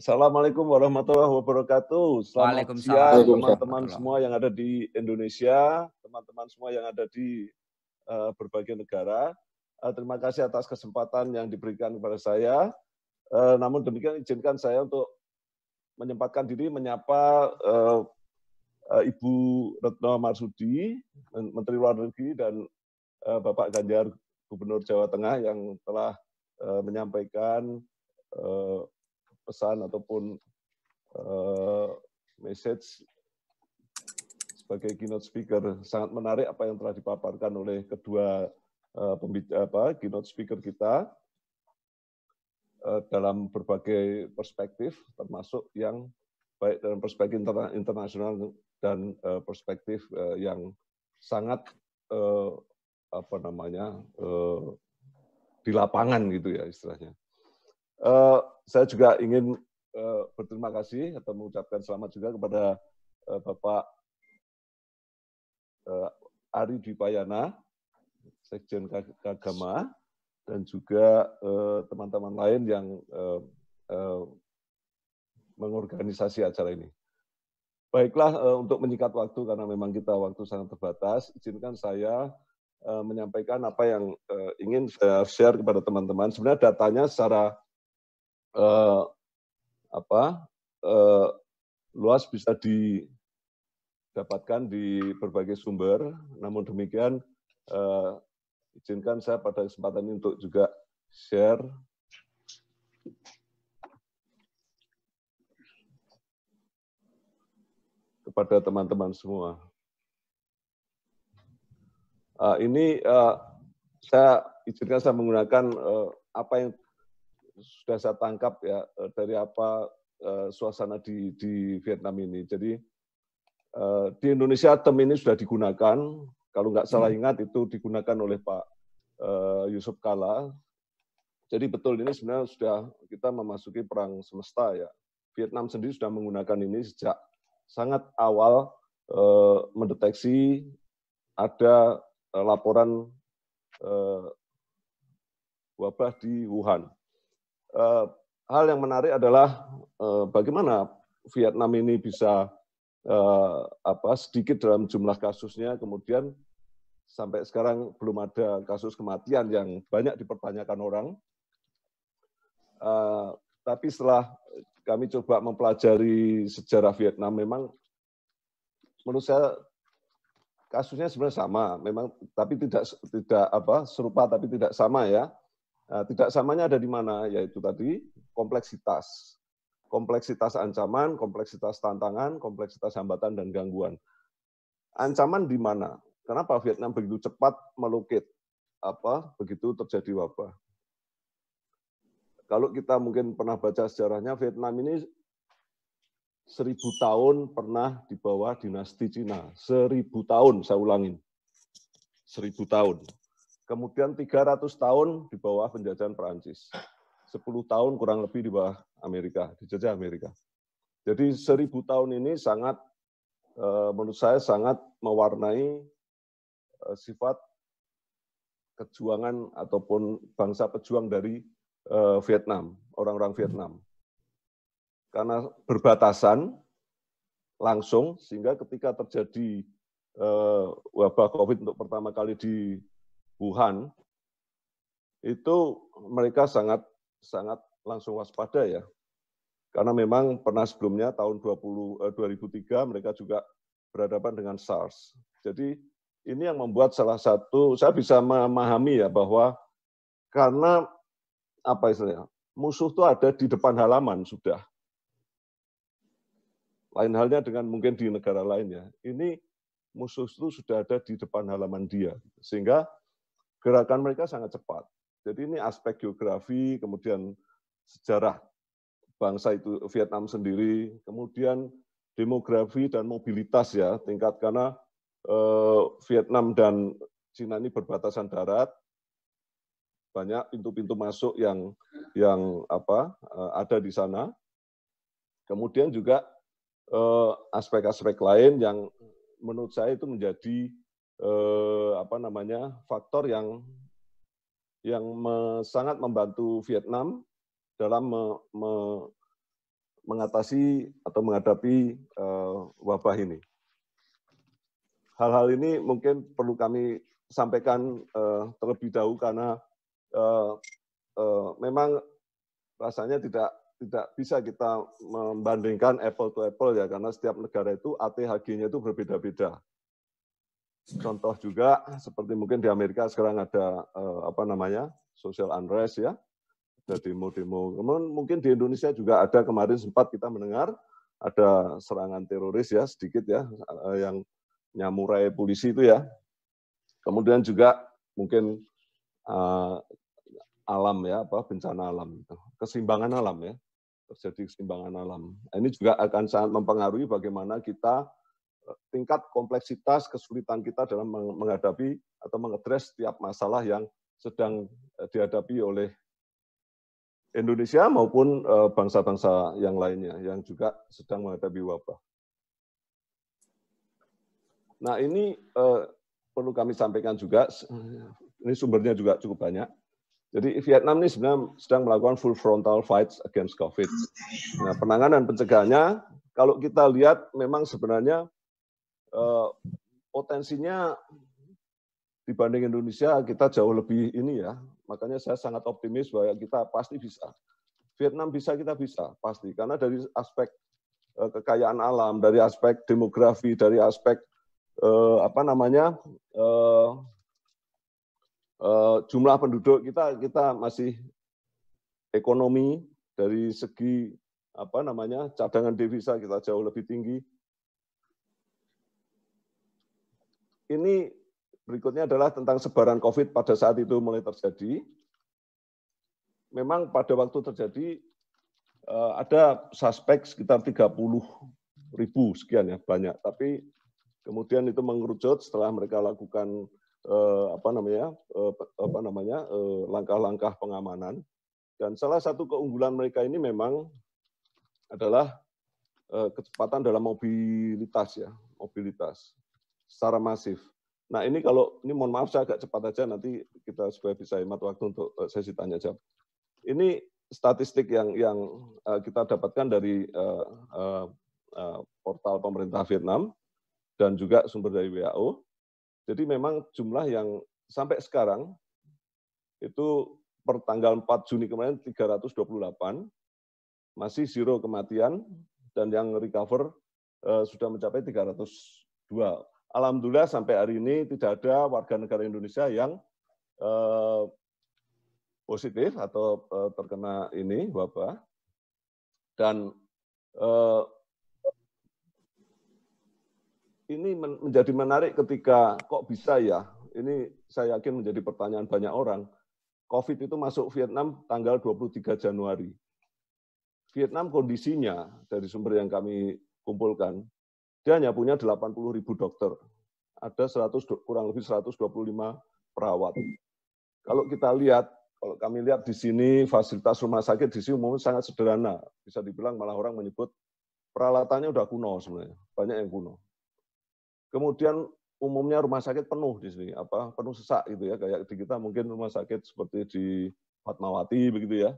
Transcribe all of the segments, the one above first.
Assalamualaikum warahmatullahi wabarakatuh. Selamat Waalaikumsalam siang teman-teman warahmatullahi semua yang ada di Indonesia, teman-teman semua yang ada di berbagai negara. Terima kasih atas kesempatan yang diberikan kepada saya. Namun demikian izinkan saya untuk menyempatkan diri menyapa Ibu Retno Marsudi, Menteri Luar Negeri, dan Bapak Ganjar, Gubernur Jawa Tengah, yang telah menyampaikan pesan ataupun message sebagai keynote speaker. Sangat menarik apa yang telah dipaparkan oleh kedua keynote speaker kita dalam berbagai perspektif, termasuk yang baik dalam perspektif internasional dan perspektif yang sangat di lapangan gitu ya istilahnya. Saya juga ingin berterima kasih atau mengucapkan selamat juga kepada Bapak Ari Dwi Payana, Sekjen Kagama, dan juga teman-teman lain yang mengorganisasi acara ini. Baiklah, untuk menyingkat waktu karena memang kita waktu sangat terbatas, izinkan saya menyampaikan apa yang ingin saya share kepada teman-teman. Sebenarnya datanya secara luas bisa didapatkan di berbagai sumber. Namun demikian, izinkan saya pada kesempatan ini untuk juga share kepada teman-teman semua. Izinkan saya menggunakan apa yang sudah saya tangkap ya dari apa suasana di Vietnam ini. Jadi di Indonesia term ini sudah digunakan, kalau nggak salah ingat itu digunakan oleh Pak Yusuf Kala. Jadi betul ini sebenarnya sudah kita memasuki perang semesta ya. Vietnam sendiri sudah menggunakan ini sejak sangat awal mendeteksi ada laporan wabah di Wuhan. Hal yang menarik adalah bagaimana Vietnam ini bisa sedikit dalam jumlah kasusnya, kemudian sampai sekarang belum ada kasus kematian yang banyak dipertanyakan orang. Tapi setelah kami coba mempelajari sejarah Vietnam, memang menurut saya kasusnya sebenarnya sama, memang tapi tidak serupa tapi tidak sama ya. Tidak samanya ada di mana, yaitu tadi kompleksitas ancaman, kompleksitas tantangan, kompleksitas hambatan dan gangguan. Ancaman di mana? Kenapa Vietnam begitu cepat melukit begitu terjadi wabah? Kalau kita mungkin pernah baca sejarahnya, Vietnam ini 1000 tahun pernah di bawah dinasti Cina. 1000 tahun, saya ulangin. 1000 tahun. Kemudian 300 tahun di bawah penjajahan Perancis. 10 tahun kurang lebih di bawah Amerika, dijajah Amerika. Jadi 1000 tahun ini sangat, menurut saya sangat mewarnai sifat kejuangan ataupun bangsa pejuang dari Vietnam, orang-orang Vietnam. Karena berbatasan langsung, sehingga ketika terjadi wabah COVID untuk pertama kali di Wuhan, itu mereka sangat langsung waspada ya. Karena memang pernah sebelumnya tahun 2003 mereka juga berhadapan dengan SARS. Jadi ini yang membuat salah satu, saya bisa memahami ya bahwa karena musuh itu ada di depan halaman sudah. Lain halnya dengan mungkin di negara lain ya. Ini musuh itu sudah ada di depan halaman dia. Sehingga gerakan mereka sangat cepat. Jadi ini aspek geografi, kemudian sejarah bangsa itu Vietnam sendiri, kemudian demografi dan mobilitas ya, tingkat karena Vietnam dan Cina ini berbatasan darat, banyak pintu-pintu masuk yang ada di sana. Kemudian juga aspek-aspek lain yang menurut saya itu menjadi faktor yang sangat membantu Vietnam dalam mengatasi atau menghadapi wabah ini. Hal-hal ini mungkin perlu kami sampaikan terlebih dahulu karena memang rasanya tidak bisa kita membandingkan apple to apple ya, karena setiap negara itu ATHG-nya itu berbeda-beda. Contoh juga seperti mungkin di Amerika sekarang ada social unrest ya, ada demo-demo. Kemudian mungkin di Indonesia juga ada, kemarin sempat kita mendengar ada serangan teroris ya, sedikit ya, yang nyamurai polisi itu ya. Kemudian juga mungkin alam ya, bencana alam, keseimbangan alam ya, terjadi keseimbangan alam. Ini juga akan sangat mempengaruhi bagaimana kita, tingkat kompleksitas kesulitan kita dalam menghadapi atau mengadres setiap masalah yang sedang dihadapi oleh Indonesia maupun bangsa-bangsa yang lainnya yang juga sedang menghadapi wabah. Nah, ini perlu kami sampaikan juga, ini sumbernya juga cukup banyak. Jadi Vietnam ini sebenarnya sedang melakukan full frontal fights against COVID. Nah, penanganan pencegahannya, kalau kita lihat memang sebenarnya potensinya dibanding Indonesia kita jauh lebih ini ya. Makanya saya sangat optimis bahwa kita pasti bisa. Vietnam bisa, kita bisa pasti. Karena dari aspek kekayaan alam, dari aspek demografi, dari aspek jumlah penduduk kita masih ekonomi, dari segi cadangan devisa kita jauh lebih tinggi. Ini berikutnya adalah tentang sebaran COVID pada saat itu mulai terjadi. Memang pada waktu terjadi ada suspek sekitar 30.000 sekian ya, banyak. Tapi kemudian itu mengerucut setelah mereka lakukan langkah-langkah pengamanan. Dan salah satu keunggulan mereka ini memang adalah kecepatan dalam mobilitas ya, mobilitas secara masif. Nah, ini mohon maaf saya agak cepat aja, nanti kita supaya bisa hemat waktu untuk sesi tanya jawab. Ini statistik yang kita dapatkan dari portal pemerintah Vietnam dan juga sumber dari WHO. Jadi memang jumlah yang sampai sekarang itu per tanggal 4 Juni kemarin 328, masih zero kematian, dan yang recover sudah mencapai 302. Alhamdulillah sampai hari ini tidak ada warga negara Indonesia yang positif atau terkena ini wabah. Dan ini menjadi menarik ketika kok bisa ya, ini saya yakin menjadi pertanyaan banyak orang. COVID itu masuk Vietnam tanggal 23 Januari. Vietnam kondisinya dari sumber yang kami kumpulkan, dia hanya punya 80.000 dokter. Ada kurang lebih 125 perawat. Kalau kita lihat, kalau kami lihat di sini fasilitas rumah sakit di sini umumnya sangat sederhana. Bisa dibilang malah orang menyebut peralatannya udah kuno sebenarnya, banyak yang kuno. Kemudian umumnya rumah sakit penuh di sini, penuh sesak gitu ya, kayak di kita mungkin rumah sakit seperti di Fatmawati begitu ya,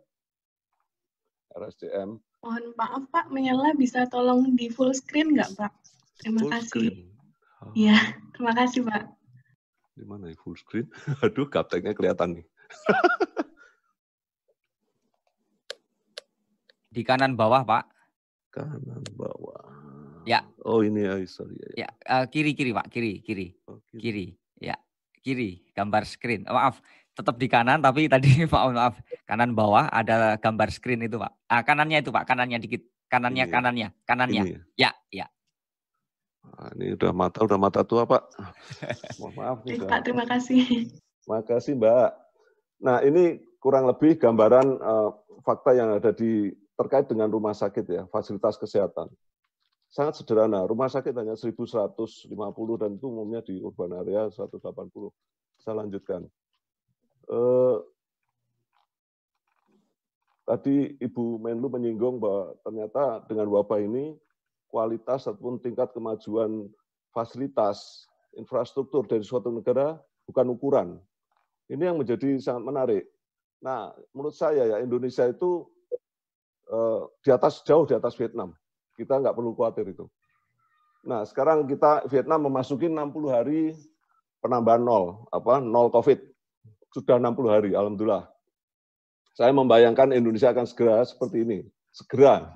RSCM. Mohon maaf Pak, menyala bisa tolong di full screen nggak Pak? Terima kasih. Iya, terima kasih Pak. Di mana ya full screen? Aduh, gapteknya kelihatan nih. Di kanan bawah Pak. Kanan bawah. Ya. Oh ini ya, sorry. Ya, kiri Pak, kiri. Oh, kiri. Ya, kiri, gambar screen. Maaf, tetap di kanan tapi tadi maaf, kanan bawah ada gambar screen itu Pak. Kanannya itu Pak, kanannya dikit. Kanannya. Ini ya. Nah, ini udah mata tua Pak. Mohon maaf nih Pak, terima kasih. Terima kasih Mbak. Nah, ini kurang lebih gambaran fakta yang ada terkait dengan rumah sakit ya, fasilitas kesehatan. Sangat sederhana, rumah sakit hanya 1.150 dan itu umumnya di urban area 180. Saya lanjutkan. Tadi Ibu Menlu menyinggung bahwa ternyata dengan wabah ini kualitas ataupun tingkat kemajuan fasilitas infrastruktur dari suatu negara bukan ukuran. Ini yang menjadi sangat menarik. Nah, menurut saya ya Indonesia itu jauh di atas Vietnam. Kita nggak perlu khawatir itu. Nah, sekarang Vietnam memasuki 60 hari penambahan nol COVID. Sudah 60 hari, alhamdulillah. Saya membayangkan Indonesia akan segera seperti ini. Segera.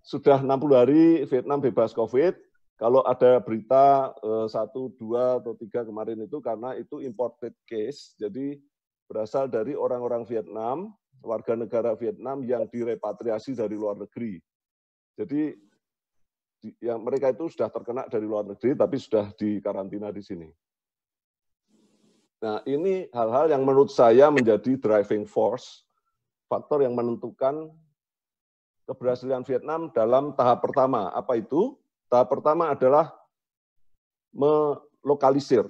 Sudah 60 hari Vietnam bebas COVID. Kalau ada berita 1, 2, atau 3 kemarin itu karena itu imported case, jadi berasal dari orang-orang Vietnam, warga negara Vietnam yang direpatriasi dari luar negeri. Jadi yang mereka itu sudah terkena dari luar negeri, tapi sudah dikarantina di sini. Nah, ini hal-hal yang menurut saya menjadi driving force, faktor yang menentukan keberhasilan Vietnam dalam tahap pertama. Apa itu? Tahap pertama adalah melokalisir.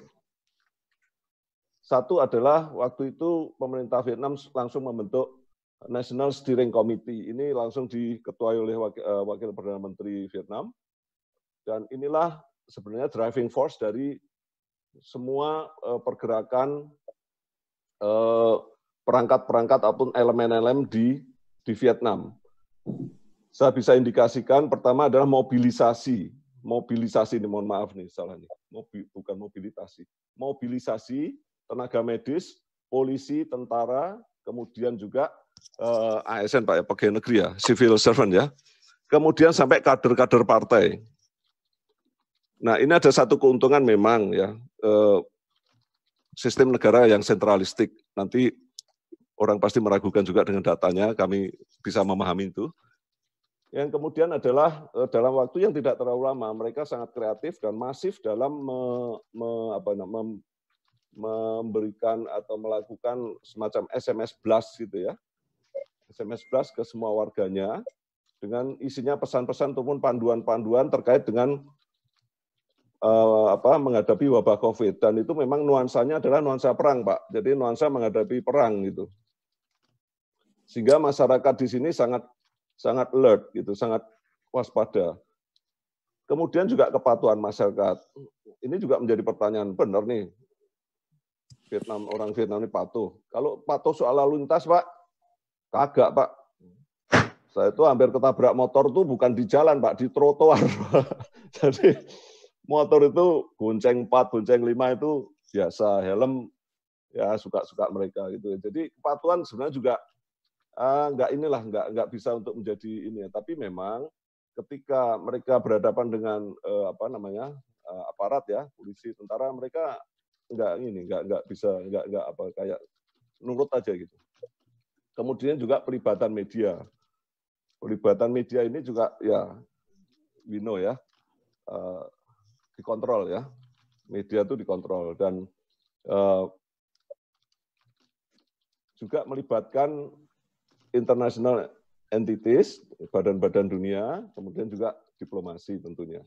Satu adalah waktu itu pemerintah Vietnam langsung membentuk National Steering Committee. Ini langsung diketuai oleh Wakil Perdana Menteri Vietnam. Dan inilah sebenarnya driving force dari semua pergerakan perangkat-perangkat ataupun elemen-elemen di Vietnam. Saya bisa indikasikan pertama adalah mobilisasi. Mobilisasi ini, mohon maaf nih, salah nih. Bukan mobilitasi. Mobilisasi tenaga medis, polisi, tentara, kemudian juga ASN Pak ya, pegawai negeri ya, civil servant ya. Kemudian sampai kader-kader partai. Nah, ini ada satu keuntungan memang ya, sistem negara yang sentralistik. Nanti orang pasti meragukan juga dengan datanya, kami bisa memahami itu. Yang kemudian adalah dalam waktu yang tidak terlalu lama, mereka sangat kreatif dan masif dalam memberikan atau melakukan semacam SMS blast gitu ya. SMS blast ke semua warganya dengan isinya pesan-pesan ataupun panduan-panduan terkait dengan menghadapi wabah COVID. Dan itu memang nuansanya adalah nuansa perang, Pak. Jadi nuansa menghadapi perang gitu. Sehingga masyarakat di sini sangat alert gitu, sangat waspada. Kemudian juga kepatuhan masyarakat. Ini juga menjadi pertanyaan, benar nih, orang Vietnam ini patuh. Kalau patuh soal lalu lintas, Pak, kagak, Pak. Saya itu hampir ketabrak motor tuh bukan di jalan, Pak, di trotoar. Jadi motor itu bonceng 4, bonceng 5 itu biasa, helm ya suka-suka mereka gitu. Jadi kepatuhan sebenarnya juga nggak bisa untuk menjadi ini ya. Tapi memang ketika mereka berhadapan dengan aparat ya, polisi, tentara, mereka nggak bisa kayak nurut aja gitu. Kemudian juga pelibatan media. Pelibatan media ini juga ya ya dikontrol ya. Media itu dikontrol dan juga melibatkan international entities, badan-badan dunia, kemudian juga diplomasi tentunya.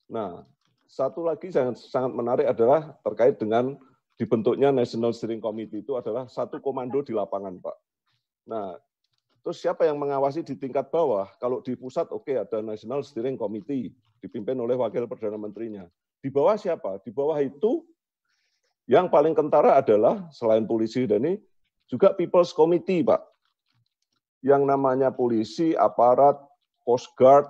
Nah, satu lagi yang sangat menarik adalah terkait dengan dibentuknya National Steering Committee itu adalah satu komando di lapangan, Pak. Nah, terus siapa yang mengawasi di tingkat bawah? Kalau di pusat, oke, ada National Steering Committee, dipimpin oleh Wakil Perdana Menterinya. Di bawah siapa? Di bawah itu yang paling kentara adalah, selain polisi dan ini, juga People's Committee, Pak. Yang namanya polisi, aparat, Coast Guard,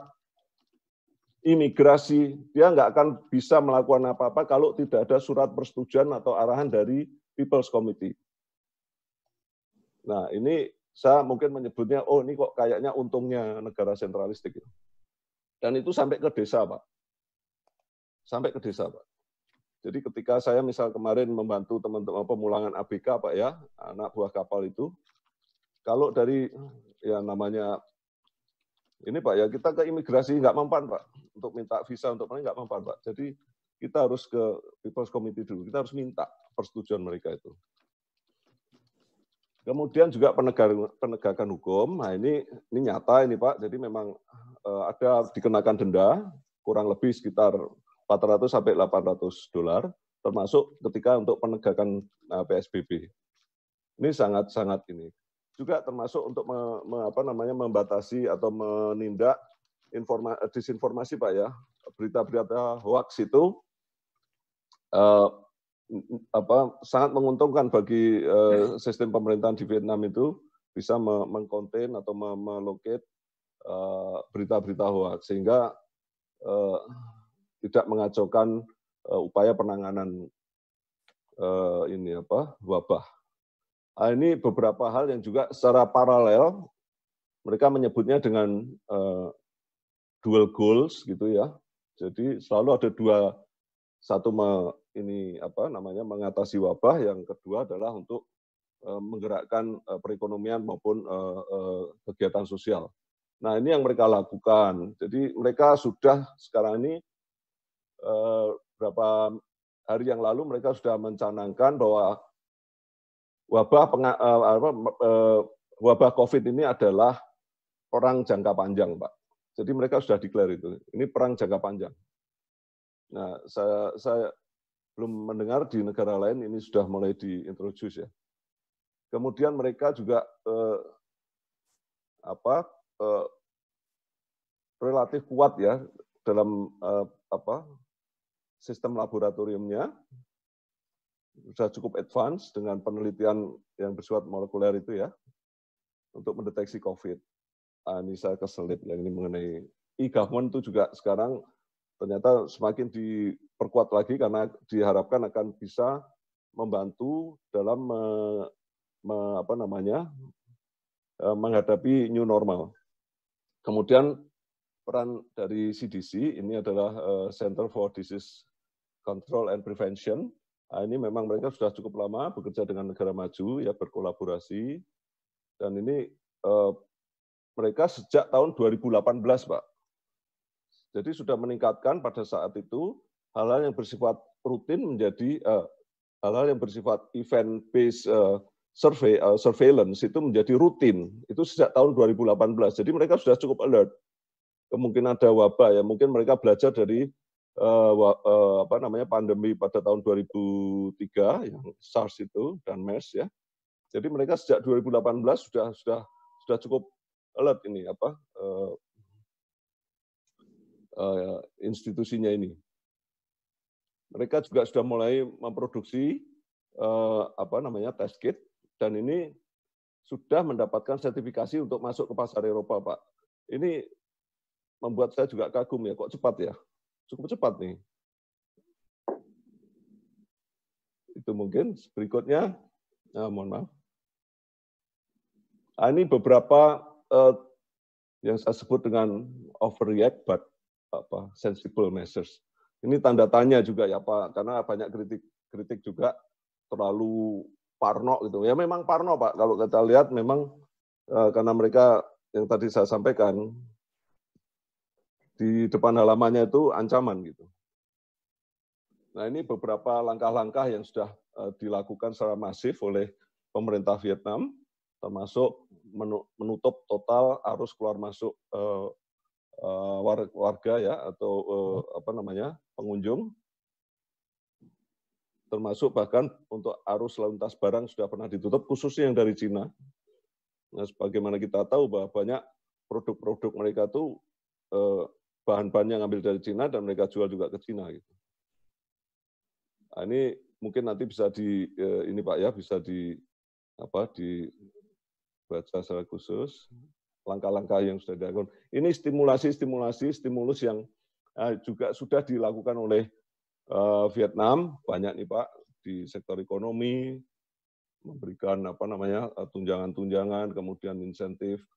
imigrasi, dia nggak akan bisa melakukan apa-apa kalau tidak ada surat persetujuan atau arahan dari People's Committee. Nah, ini saya mungkin menyebutnya, oh ini kok kayaknya untungnya negara sentralistik. Dan itu sampai ke desa, Pak. Sampai ke desa, Pak. Jadi ketika saya misal kemarin membantu teman-teman pemulangan ABK, Pak ya, anak buah kapal itu, kalau dari ya namanya ini Pak ya, kita ke imigrasi nggak mempan Pak, untuk minta visa untuk mereka nggak mempan Pak. Jadi kita harus ke People's Committee dulu, kita harus minta persetujuan mereka itu. Kemudian juga penegakan hukum, nah ini nyata ini Pak, jadi memang ada dikenakan denda kurang lebih sekitar 400 sampai 800 dolar, termasuk ketika untuk penegakan PSBB. Ini sangat ini. Juga termasuk untuk membatasi atau menindak disinformasi Pak ya, berita-berita hoax itu sangat menguntungkan bagi sistem pemerintahan di Vietnam itu, bisa mengkonten atau melocate berita-berita hoax sehingga tidak mengacaukan upaya penanganan wabah. Ini beberapa hal yang juga secara paralel mereka menyebutnya dengan dual goals gitu ya. Jadi selalu ada satu mengatasi wabah, yang kedua adalah untuk menggerakkan perekonomian maupun kegiatan sosial. Nah, ini yang mereka lakukan. Jadi mereka sudah sekarang ini beberapa hari yang lalu mereka sudah mencanangkan bahwa wabah COVID ini adalah perang jangka panjang, Pak. Jadi mereka sudah declare itu. Ini perang jangka panjang. Nah, saya belum mendengar di negara lain ini sudah mulai diintroduce ya. Kemudian mereka juga relatif kuat ya dalam sistem laboratoriumnya, sudah cukup advance dengan penelitian yang bersifat molekuler itu ya untuk mendeteksi COVID. Ini saya keselip yang ini mengenai e-government itu juga sekarang ternyata semakin diperkuat lagi karena diharapkan akan bisa membantu dalam menghadapi new normal. Kemudian peran dari CDC ini adalah Center for Disease Control and Prevention. Ini memang mereka sudah cukup lama bekerja dengan negara maju ya, berkolaborasi, dan ini mereka sejak tahun 2018, Pak. Jadi sudah meningkatkan pada saat itu hal-hal yang bersifat rutin menjadi hal-hal yang bersifat event-based surveillance itu menjadi rutin. Itu sejak tahun 2018. Jadi mereka sudah cukup alert. Kemungkinan ada wabah ya, mungkin mereka belajar dari pandemi pada tahun 2003 yang SARS itu dan MERS ya. Jadi mereka sejak 2018 sudah cukup alert ini institusinya ini. Mereka juga sudah mulai memproduksi test kit, dan ini sudah mendapatkan sertifikasi untuk masuk ke pasar Eropa, Pak. Ini membuat saya juga kagum ya, kok cepat ya. Cukup cepat nih. Itu mungkin berikutnya. Mohon maaf. Ini beberapa yang saya sebut dengan overreact but sensible measures. Ini tanda tanya juga ya Pak, karena banyak kritik juga terlalu parno gitu. Ya memang parno Pak, kalau kita lihat memang karena mereka yang tadi saya sampaikan, di depan halamannya itu ancaman gitu. Nah, ini beberapa langkah-langkah yang sudah dilakukan secara masif oleh pemerintah Vietnam, termasuk menutup total arus keluar masuk warga ya, atau pengunjung, termasuk bahkan untuk arus lalu lintas barang sudah pernah ditutup, khususnya yang dari Cina. Nah, sebagaimana kita tahu bahwa banyak produk-produk mereka tuh bahan-bahan yang ambil dari Cina dan mereka jual juga ke Cina gitu. Nah, ini mungkin nanti bisa bisa dibaca secara khusus langkah-langkah yang sudah dilakukan. Ini stimulus yang juga sudah dilakukan oleh Vietnam, banyak nih Pak, di sektor ekonomi, memberikan tunjangan-tunjangan, kemudian insentif,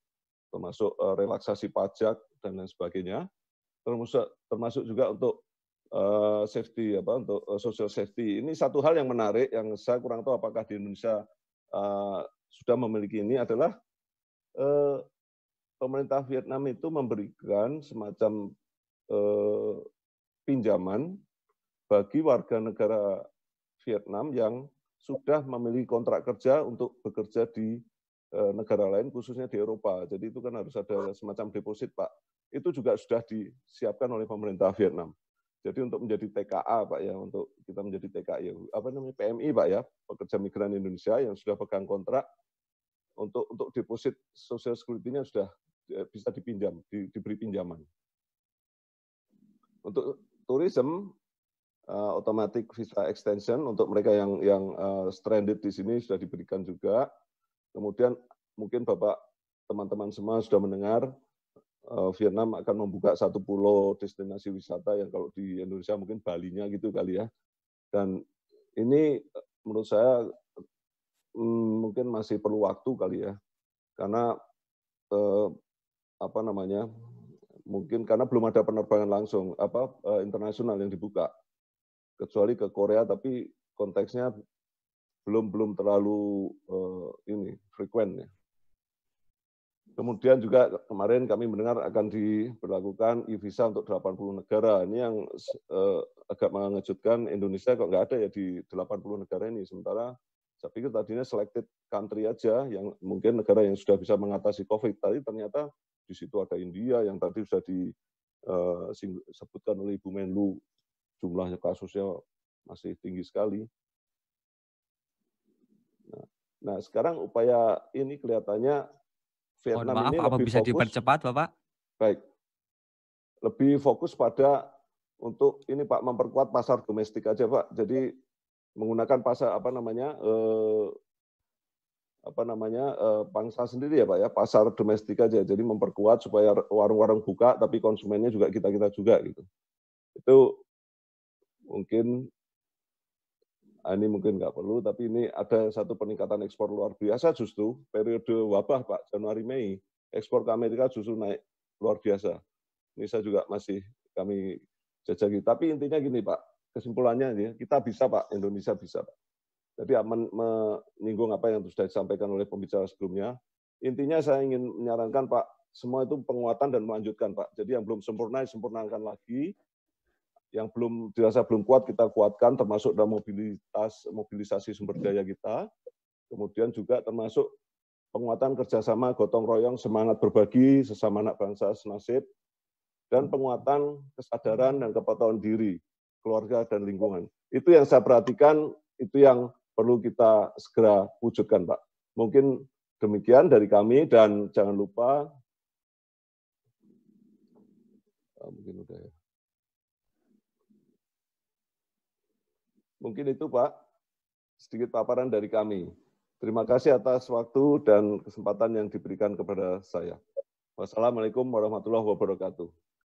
termasuk relaksasi pajak dan lain sebagainya. Termasuk juga untuk safety, untuk social safety. Ini satu hal yang menarik yang saya kurang tahu apakah di Indonesia sudah memiliki ini, adalah pemerintah Vietnam itu memberikan semacam pinjaman bagi warga negara Vietnam yang sudah memiliki kontrak kerja untuk bekerja di negara lain, khususnya di Eropa. Jadi itu kan harus ada semacam deposit, Pak. Itu juga sudah disiapkan oleh pemerintah Vietnam. Jadi untuk menjadi TKA, Pak ya, untuk kita menjadi TKI, PMI, Pak ya, pekerja migran Indonesia yang sudah pegang kontrak, untuk deposit social security-nya sudah bisa dipinjam, diberi pinjaman. Untuk tourism, automatic visa extension untuk mereka yang stranded di sini sudah diberikan juga. Kemudian mungkin Bapak, teman-teman semua sudah mendengar, Vietnam akan membuka satu pulau destinasi wisata yang kalau di Indonesia mungkin Balinya gitu kali ya. Dan ini menurut saya mungkin masih perlu waktu kali ya, karena mungkin karena belum ada penerbangan langsung internasional yang dibuka, kecuali ke Korea, tapi konteksnya belum terlalu frekuent ya. Kemudian juga kemarin kami mendengar akan diberlakukan e-visa untuk 80 negara. Ini yang agak mengejutkan, Indonesia kok nggak ada ya di 80 negara ini. Sementara saya pikir tadinya selected country aja, yang mungkin negara yang sudah bisa mengatasi COVID. Tadi ternyata di situ ada India yang tadi sudah disebutkan oleh Ibu Menlu, jumlahnya kasusnya masih tinggi sekali. Nah, sekarang upaya ini kelihatannya Vietnam ini apa lebih bisa fokus, dipercepat, Bapak? Baik, lebih fokus pada untuk ini Pak, memperkuat pasar domestik aja Pak. Jadi menggunakan pasar pangsa sendiri ya Pak ya, pasar domestik aja. Jadi memperkuat supaya warung-warung buka, tapi konsumennya juga kita juga gitu. Itu mungkin ini mungkin nggak perlu, tapi ini ada satu peningkatan ekspor luar biasa justru periode wabah Pak, Januari-Mei, ekspor ke Amerika justru naik luar biasa. Ini saya juga masih kami jajaki. Tapi intinya gini Pak, kesimpulannya ini kita bisa Pak, Indonesia bisa Pak. Jadi menyinggung apa yang sudah disampaikan oleh pembicara sebelumnya. Intinya saya ingin menyarankan Pak, semua itu penguatan dan melanjutkan Pak. Jadi yang belum sempurna, sempurnakan lagi. Yang dirasa belum kuat kita kuatkan, termasuk dalam mobilisasi sumber daya kita, kemudian juga termasuk penguatan kerjasama gotong royong, semangat berbagi sesama anak bangsa senasib, dan penguatan kesadaran dan kepatuhan diri keluarga dan lingkungan. Itu yang saya perhatikan, itu yang perlu kita segera wujudkan Pak. Mungkin demikian dari kami, dan jangan lupa mungkin udah ya. Mungkin itu Pak, sedikit paparan dari kami. Terima kasih atas waktu dan kesempatan yang diberikan kepada saya. Wassalamualaikum warahmatullahi wabarakatuh.